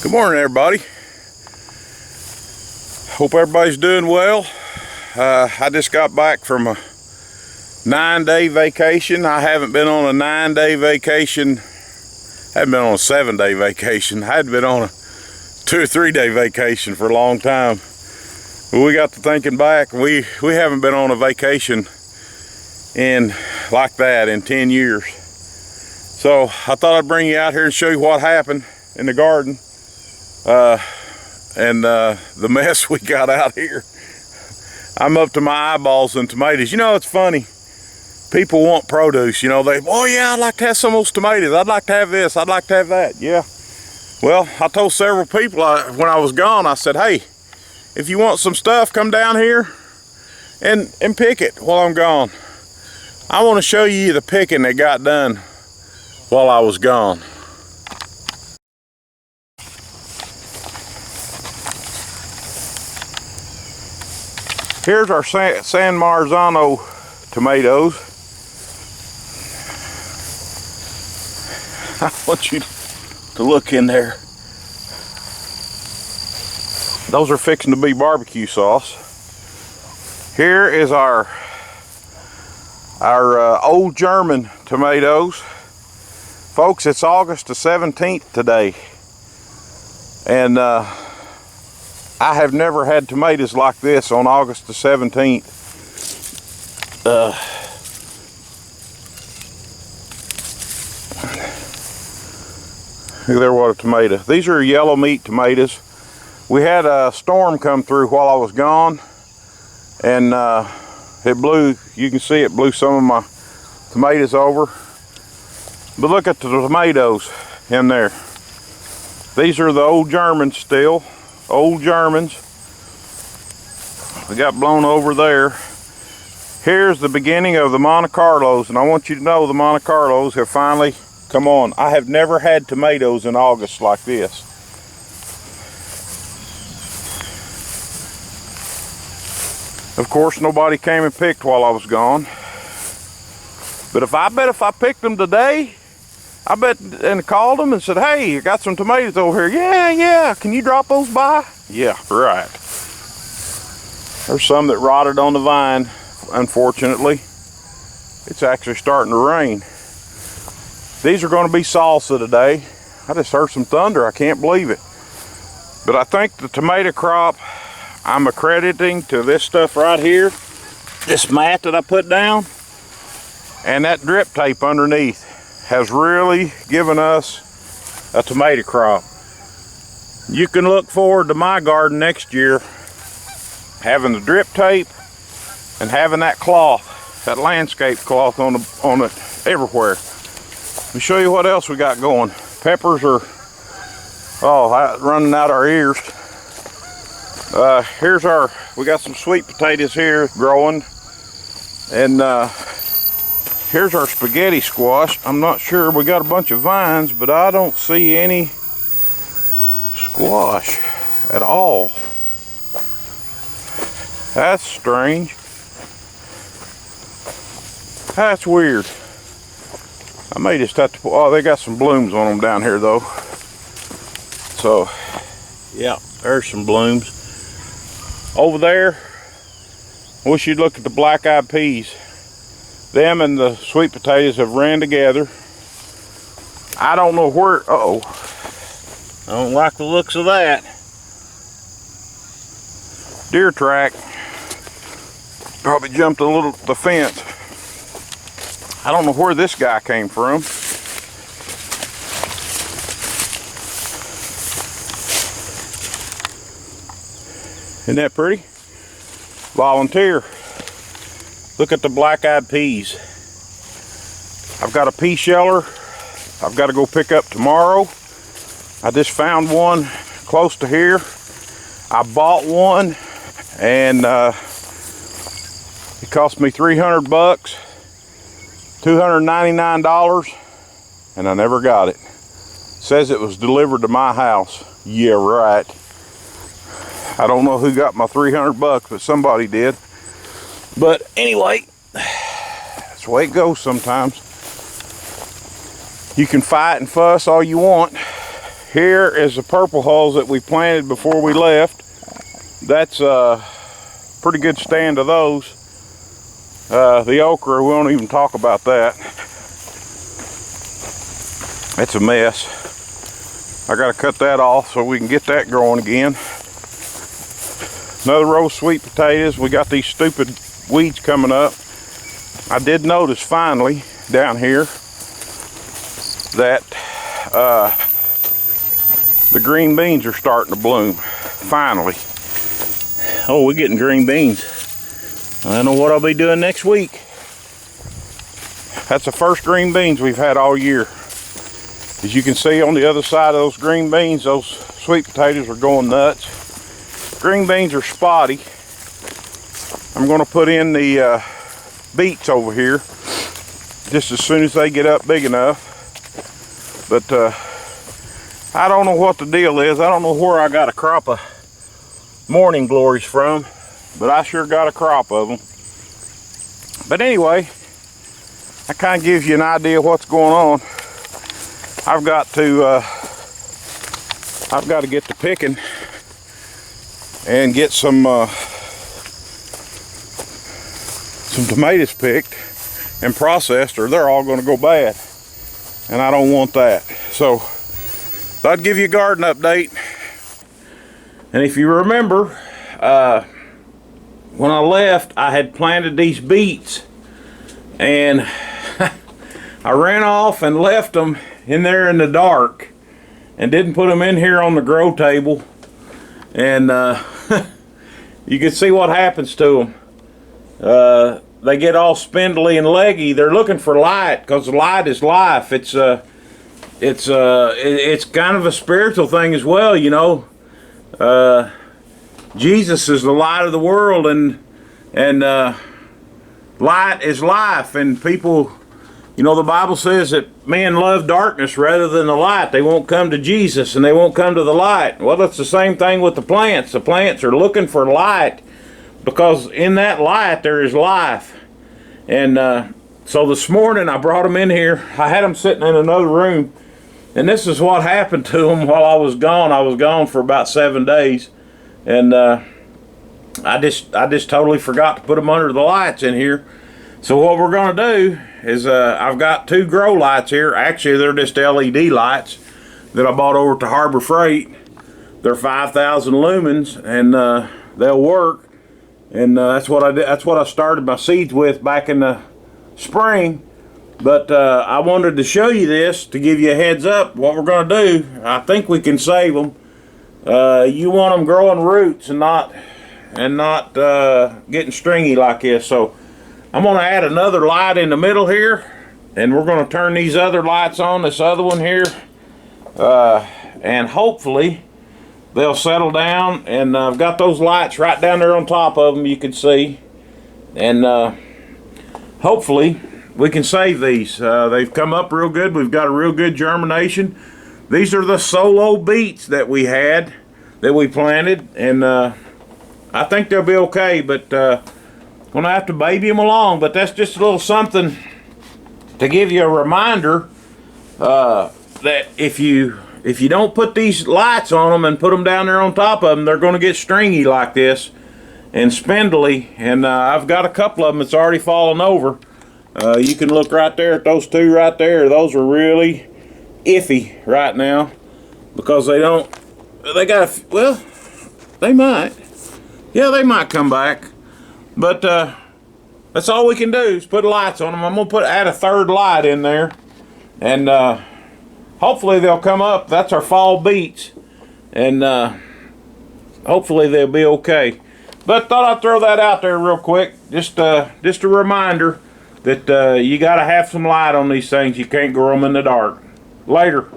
Good morning, everybody. Hope everybody's doing well. I just got back from a 9-day vacation. I haven't been on a 9-day vacation. I haven't been on a 7-day vacation. I hadn't been on a 2 or 3 day vacation for a long time. But we got to thinking back. We haven't been on a vacation in like that in 10 years. So I thought I'd bring you out here and show you what happened in the garden. The mess we got out here. I'm up to my eyeballs in tomatoes. You know, it's funny. People want produce. You know, oh yeah, I'd like to have some of those tomatoes. I'd like to have this. I'd like to have that. Yeah. Well, I told several people when I was gone, I said, hey, if you want some stuff, come down here and pick it while I'm gone. I want to show you the picking that got done while I was gone. Here's our San Marzano tomatoes. I want you to look in there. Those are fixing to be barbecue sauce. Here is our old German tomatoes. Folks, it's August the 17th today. And I have never had tomatoes like this on August the 17th. Look there, what a tomato. These are yellow meat tomatoes. We had a storm come through while I was gone, and it blew, you can see it blew some of my tomatoes over. But look at the tomatoes in there. These are the old Germans still. Old Germans. We got blown over there. Here's the beginning of the Monte Carlos, and I want you to know the Monte Carlos have finally come on. I have never had tomatoes in August like this. Of course, nobody came and picked while I was gone. But I bet if I picked them today, I bet and called them and said, hey, I got some tomatoes over here. Yeah, can you drop those by? Yeah, right. There's some that rotted on the vine, unfortunately. It's actually starting to rain. These are going to be salsa today. I just heard some thunder, I can't believe it. But I think the tomato crop I'm accrediting to this stuff right here, this mat that I put down, and that drip tape underneath has really given us a tomato crop. You can look forward to my garden next year having the drip tape and having that cloth, that landscape cloth on it everywhere. Let me show you what else we got going. Peppers are running out our ears. We got some sweet potatoes here growing, and here's our spaghetti squash. I'm not sure, we got a bunch of vines, but I don't see any squash at all. That's strange. That's weird. I may just have to put, oh, they got some blooms on them down here though. So, yeah, there's some blooms. Over there, I wish you'd look at the black-eyed peas. Them and the sweet potatoes have ran together. I don't know where, uh-oh. I don't like the looks of that. Deer track. Probably jumped the fence. I don't know where this guy came from. Isn't that pretty? Volunteer. Look at the black-eyed peas. I've got a pea sheller I've got to go pick up tomorrow. I just found one close to here. I bought one, and it cost me 300 bucks, $299, and I never got it. It says it was delivered to my house. Yeah, right. I don't know who got my 300 bucks, but somebody did. But anyway, that's the way it goes sometimes. You can fight and fuss all you want. Here is the purple hulls that we planted before we left. That's a pretty good stand of those. The okra, we won't even talk about that. It's a mess. I gotta cut that off so we can get that growing again. Another row of sweet potatoes. We got these stupid weeds coming up. I did notice finally down here that the green beans are starting to bloom. Finally. Oh, we're getting green beans. I don't know what I'll be doing next week. That's the first green beans we've had all year. As you can see on the other side of those green beans, those sweet potatoes are going nuts. Green beans are spotty. I'm going to put in the beets over here just as soon as they get up big enough. But I don't know what the deal is. I don't know where I got a crop of morning glories from, but I sure got a crop of them. But anyway, that kind of gives you an idea of what's going on. I've got to get to picking and get some tomatoes picked and processed, or they're all going to go bad, and I don't want that. So I'd give you a garden update. And if you remember, when I left, I had planted these beets, and I ran off and left them in there in the dark and didn't put them in here on the grow table. And you can see what happens to them. They get all spindly and leggy. They're looking for light, because light is life. It's kind of a spiritual thing as well, you know. Jesus is the light of the world, and light is life. And people, you know, the Bible says that men love darkness rather than the light. They won't come to Jesus, and they won't come to the light. Well, it's the same thing with the plants. The plants are looking for light, because in that light there is life. And so this morning I brought them in here. I had them sitting in another room, and this is what happened to them while I was gone. I was gone for about 7 days, and I just totally forgot to put them under the lights in here. So what we're going to do is I've got 2 grow lights here. Actually, they're just LED lights that I bought over to Harbor Freight. They're 5,000 lumens, and they'll work. And that's what I did. That's what I started my seeds with back in the spring. But I wanted to show you this to give you a heads up what we're going to do. I think we can save them. You want them growing roots and not getting stringy like this. So I'm going to add another light in the middle here, and we're going to turn these other lights on. This other one here, and hopefully they'll settle down. And I've got those lights right down there on top of them, you can see. And hopefully we can save these. They've come up real good. We've got a real good germination. These are the solo beets that we had, that we planted, and I think they'll be okay, but gonna have to baby them along. But that's just a little something to give you a reminder that if you don't put these lights on them and put them down there on top of them, they're gonna get stringy like this and spindly. And I've got a couple of them that's already fallen over. You can look right there at those 2 right there. Those are really iffy right now, because they might. Yeah, they might come back. But that's all we can do is put lights on them. I'm going to add a 3rd light in there, and hopefully they'll come up. That's our fall beets, and hopefully they'll be okay. But thought I'd throw that out there real quick. Just a reminder that you got to have some light on these things. You can't grow them in the dark. Later.